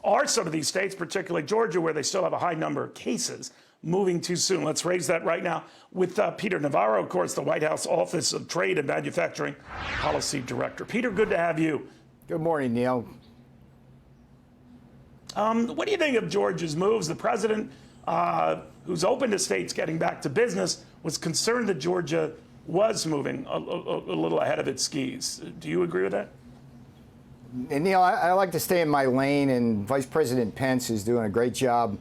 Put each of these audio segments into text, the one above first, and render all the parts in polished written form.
are some of these states, particularly Georgia, where they still have a high number of cases, moving too soon? Let's raise that right now with Peter Navarro, of course, the White House Office of Trade and Manufacturing Policy Director. Peter, good to have you. Good morning, Neil. What do you think of Georgia's moves? The president, who's open to states getting back to business, was concerned that Georgia was moving a little ahead of its skis. Do you agree with that? And Neil, I like to stay in my lane, and Vice President Pence is doing a great job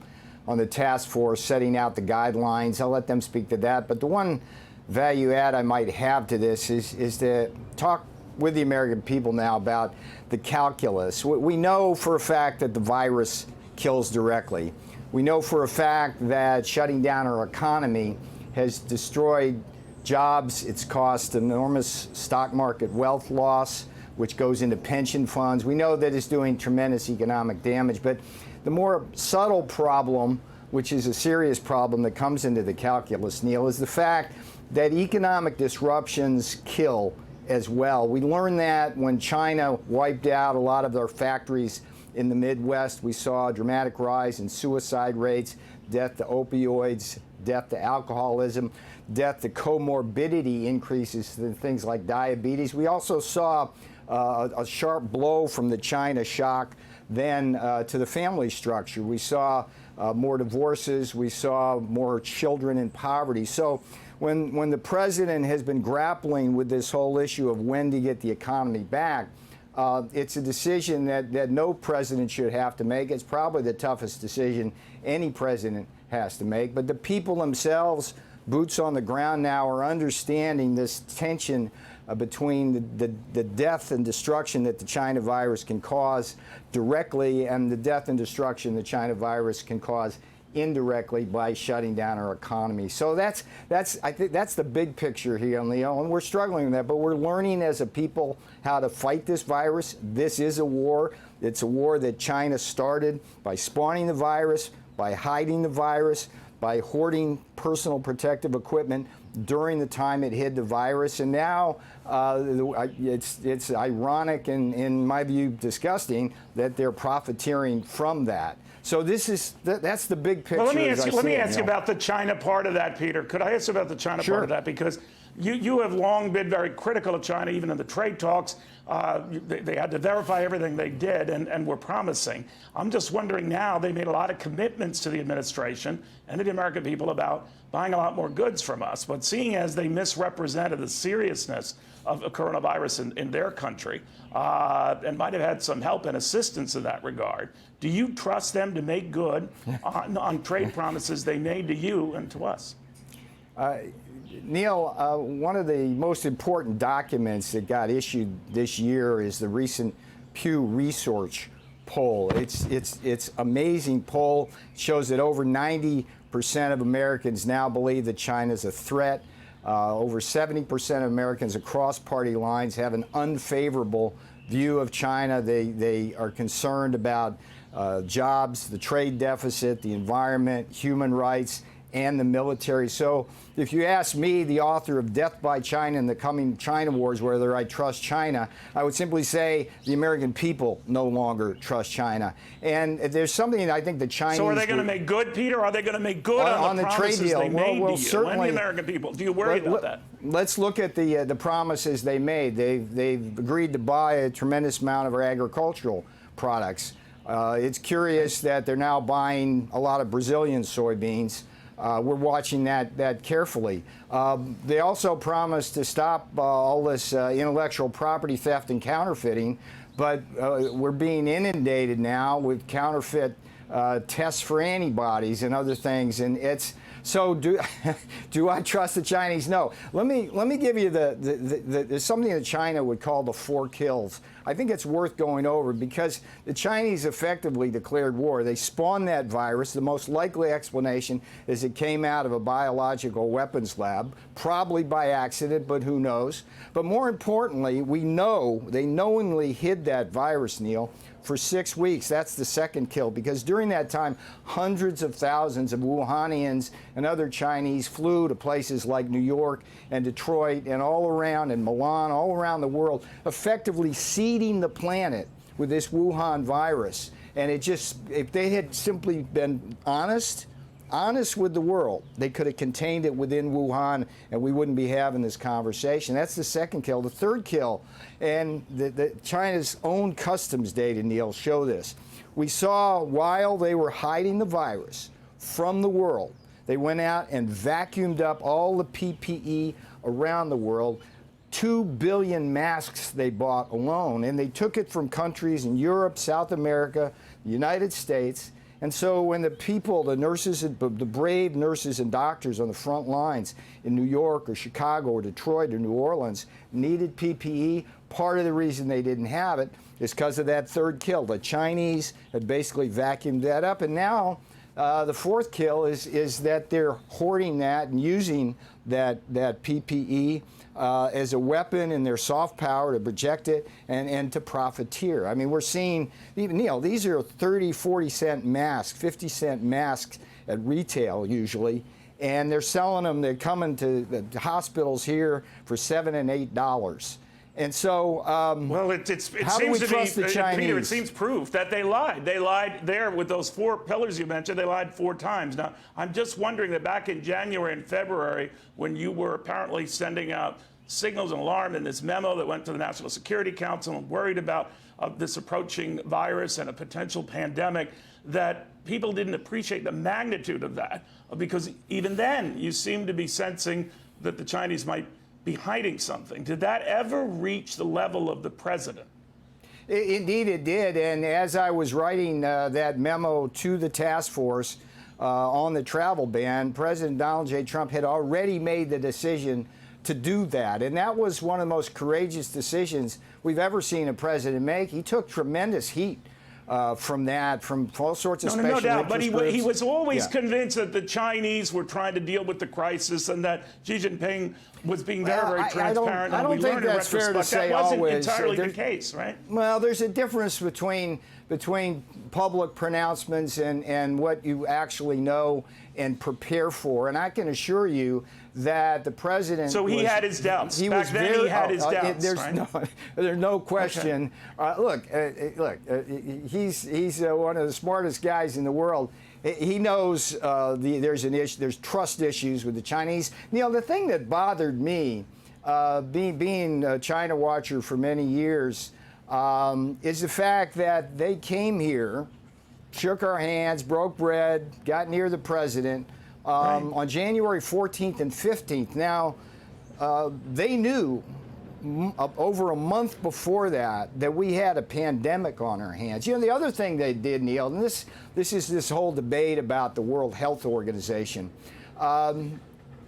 on the task force setting out the guidelines. I'll let them speak to that. But the one value add I might have to this is to talk with the American people now about the calculus. We know for a fact that the virus kills directly. We know for a fact that shutting down our economy has destroyed jobs. It's caused enormous stock market wealth loss, which goes into pension funds. We know that it's doing tremendous economic damage. But the more subtle problem, which is a serious problem that comes into the calculus, Neil, is the fact that economic disruptions kill as well. We learned that when China wiped out a lot of their factories in the Midwest. We saw a dramatic rise in suicide rates, death to opioids, death to alcoholism, death to comorbidity increases in things like diabetes. We also saw a sharp blow from the China shock then to the family structure. We saw more divorces. We saw more children in poverty. So when the president has been grappling with this whole issue of when to get the economy back, it's a decision that no president should have to make. It's probably the toughest decision any president has to make. But the people themselves, boots on the ground now, are understanding this tension between the death and destruction that the China virus can cause directly and the death and destruction the China virus can cause indirectly by shutting down our economy. So I think that's the big picture here, Leo, and we're struggling with that, but we're learning as a people how to fight this virus. This is a war. It's a war that China started by spawning the virus, by hiding the virus, by hoarding personal protective equipment during the time it hid the virus. And now it's ironic and, in my view, disgusting that they're profiteering from that. So that's the big picture. Well, let me ask you about the China part of that, Peter. Could I ask you about the China part of that? Because you have long been very critical of China, even in the trade talks. They had to verify everything they did and were promising. I'm just wondering now, they made a lot of commitments to the administration and to the American people about buying a lot more goods from us. But seeing as they misrepresented the seriousness of the coronavirus in their country and might have had some help and assistance in that regard, do you trust them to make good on trade promises they made to you and to us? Neil, one of the most important documents that got issued this year is the recent Pew Research poll. It's amazing poll. It shows that over 90% of Americans now believe that China's a threat. Over 70% of Americans across party lines have an unfavorable view of China. They are concerned about jobs, the trade deficit, the environment, human rights, and the military. So if you ask me, the author of Death by China and the Coming China Wars, whether I trust China, I would simply say the American people no longer trust China. And there's something I think the Chinese... So are they going to make good, Peter? Are they going to make good on the promises trade deal they made to you? Certainly, when the American people? Do you worry about that? Let's look at the promises they made. They've agreed to buy a tremendous amount of our agricultural products. It's curious that they're now buying a lot of Brazilian soybeans. We're watching that carefully. They also promised to stop all this intellectual property theft and counterfeiting, but we're being inundated now with counterfeit tests for antibodies and other things, and it's so. Do I trust the Chinese? No. Let me give you there's something that China would call the four kills. I think it's worth going over because the Chinese effectively declared war. They spawned that virus. The most likely explanation is it came out of a biological weapons lab, probably by accident, but who knows. But more importantly, we know they knowingly hid that virus, Neil, for 6 weeks. That's the second kill, because during that time, hundreds of thousands of Wuhanians and other Chinese flew to places like New York and Detroit and all around, and Milan, all around the world, effectively seeding the planet with this Wuhan virus. And if they had simply been honest with the world, they could have contained it within Wuhan, and we wouldn't be having this conversation. That's the second kill. The third kill, and China's own customs data, Neil, show this. We saw while they were hiding the virus from the world, they went out and vacuumed up all the PPE around the world. 2 billion masks they bought alone, and they took it from countries in Europe, South America, the United States. And so when the people, the nurses, the brave nurses and doctors on the front lines in New York or Chicago or Detroit or New Orleans needed PPE, part of the reason they didn't have it is because of that third kill. The Chinese had basically vacuumed that up, and now the fourth kill is that they're hoarding that and using that PPE as a weapon in their soft power to project it and to profiteer. I mean, we're seeing, even Neil, these are 30, 40 cent masks, 50 cent masks at retail usually, and they're selling them, they're coming to the hospitals here for $7 and $8. And so, well, it how do we seems to trust be, the Chinese? Peter, it seems proof that they lied. They lied there with those 4 pillars you mentioned. They lied 4 times. Now, I'm just wondering that back in January and February, when you were apparently sending out signals and alarm in this memo that went to the National Security Council and worried about this approaching virus and a potential pandemic, that people didn't appreciate the magnitude of that, because even then you seemed to be sensing that the Chinese might be hiding something. Did that ever reach the level of the president? Indeed, it did. And as I was writing that memo to the task force on the travel ban, President Donald J. Trump had already made the decision to do that. And that was one of the most courageous decisions we've ever seen a president make. He took tremendous heat from all sorts of special no doubt, interest but he groups. was always convinced that the Chinese were trying to deal with the crisis and that Xi Jinping was being very transparent. I don't think that's fair to say always. That wasn't entirely the case, right? Well, there's a difference between public pronouncements and what you actually know and prepare for. And I can assure you that the president. So he had his doubts. He had his doubts. There's no question. Okay. He's one of the smartest guys in the world. He knows there's trust issues with the Chinese. Neil, the thing that bothered me, being a China watcher for many years, is the fact that they came here, shook our hands, broke bread, got near the president on January 14th and 15th. Now, they knew over a month before that we had a pandemic on our hands. You know, the other thing they did, Neil, and this is this whole debate about the World Health Organization.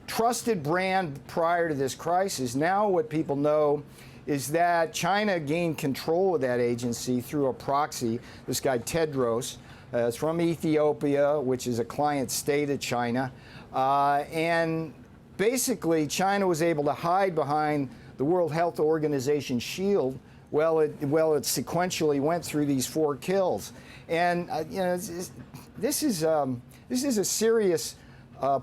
Trusted brand prior to this crisis. Now what people know is that China gained control of that agency through a proxy, this guy Tedros. It's from Ethiopia, which is a client state of China. And basically, China was able to hide behind the World Health Organization shield. Well, it sequentially went through these 4 kills. And, this is a serious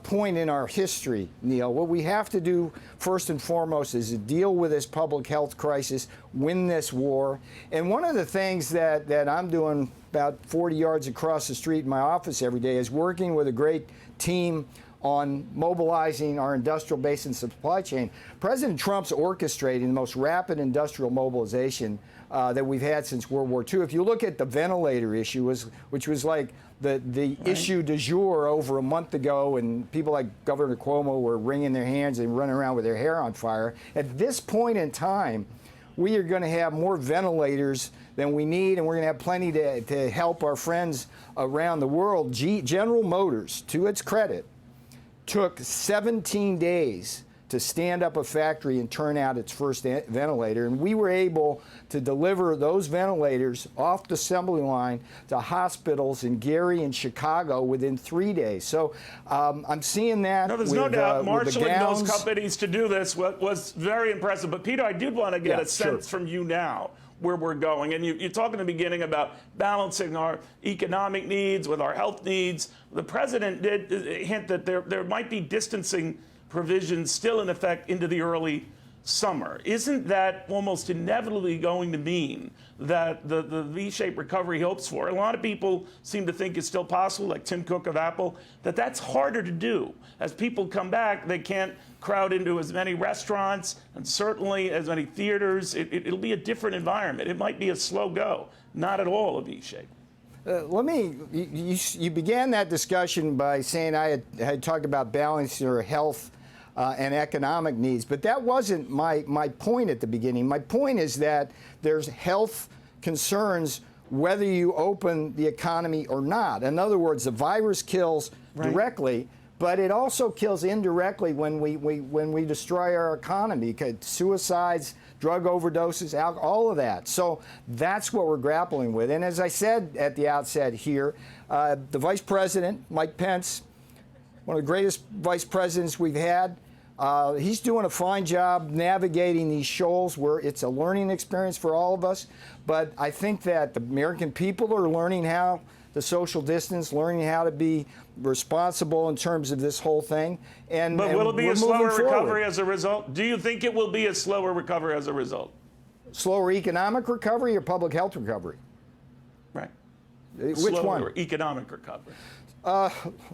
point in our history, Neil. What we have to do first and foremost is to deal with this public health crisis, win this war. And one of the things that I'm doing about 40 yards across the street in my office every day is working with a great team on mobilizing our industrial base and supply chain. President Trump's orchestrating the most rapid industrial mobilization that we've had since World War II. If you look at the ventilator issue, which was like the issue du jour over a month ago, and people like Governor Cuomo were wringing their hands and running around with their hair on fire. At this point in time, we are going to have more ventilators than we need, and we're going to have plenty to help our friends around the world. General Motors, to its credit, took 17 days to stand up a factory and turn out its first ventilator. And we were able to deliver those ventilators off the assembly line to hospitals in Gary and Chicago within 3 days. So I'm seeing that. No, there's with, no doubt with the marshaling gowns. those companies to do this was very impressive. But Peter, I did want to get a sense from you now where we're going. And you talked in the beginning about balancing our economic needs with our health needs. The president did hint that there might be distancing provisions still in effect into the early summer, isn't that almost inevitably going to mean that the V-shaped recovery he hopes for, a lot of people seem to think it's still possible, like Tim Cook of Apple, that's harder to do. As people come back, they can't crowd into as many restaurants and certainly as many theaters. It'll be a different environment. It might be a slow go, not at all a V-shape. You began that discussion by saying I had talked about balancing your health and economic needs, but that wasn't my point at the beginning. My point is that there's health concerns whether you open the economy or not. In other words, the virus kills directly, but it also kills indirectly when we destroy our economy. Suicides, drug overdoses, alcohol, all of that. So that's what we're grappling with. And as I said at the outset here, the Vice President, Mike Pence, one of the greatest vice presidents we've had, he's doing a fine job navigating these shoals where it's a learning experience for all of us. But I think that the American people are learning how to social distance, learning how to be responsible in terms of this whole thing. But will it be a slower recovery as a result? Do you think it will be a slower recovery as a result? Slower economic recovery or public health recovery? Right. Which slower one? Economic recovery.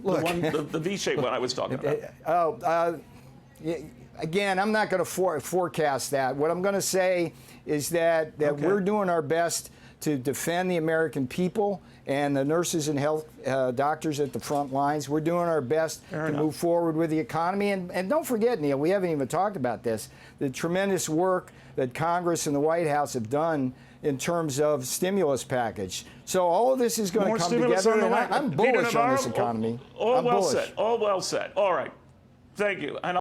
Look, the V-shaped one I was talking about. Again, I'm not going to forecast that. What I'm going to say is that we're doing our best to defend the American people and the nurses and health doctors at the front lines. We're doing our best to move forward with the economy. And don't forget, Neil, we haven't even talked about this, the tremendous work that Congress and the White House have done in terms of stimulus package. So all of this is going to come together, and I'm bullish on this economy. All well said. All well said. All right. Thank you. And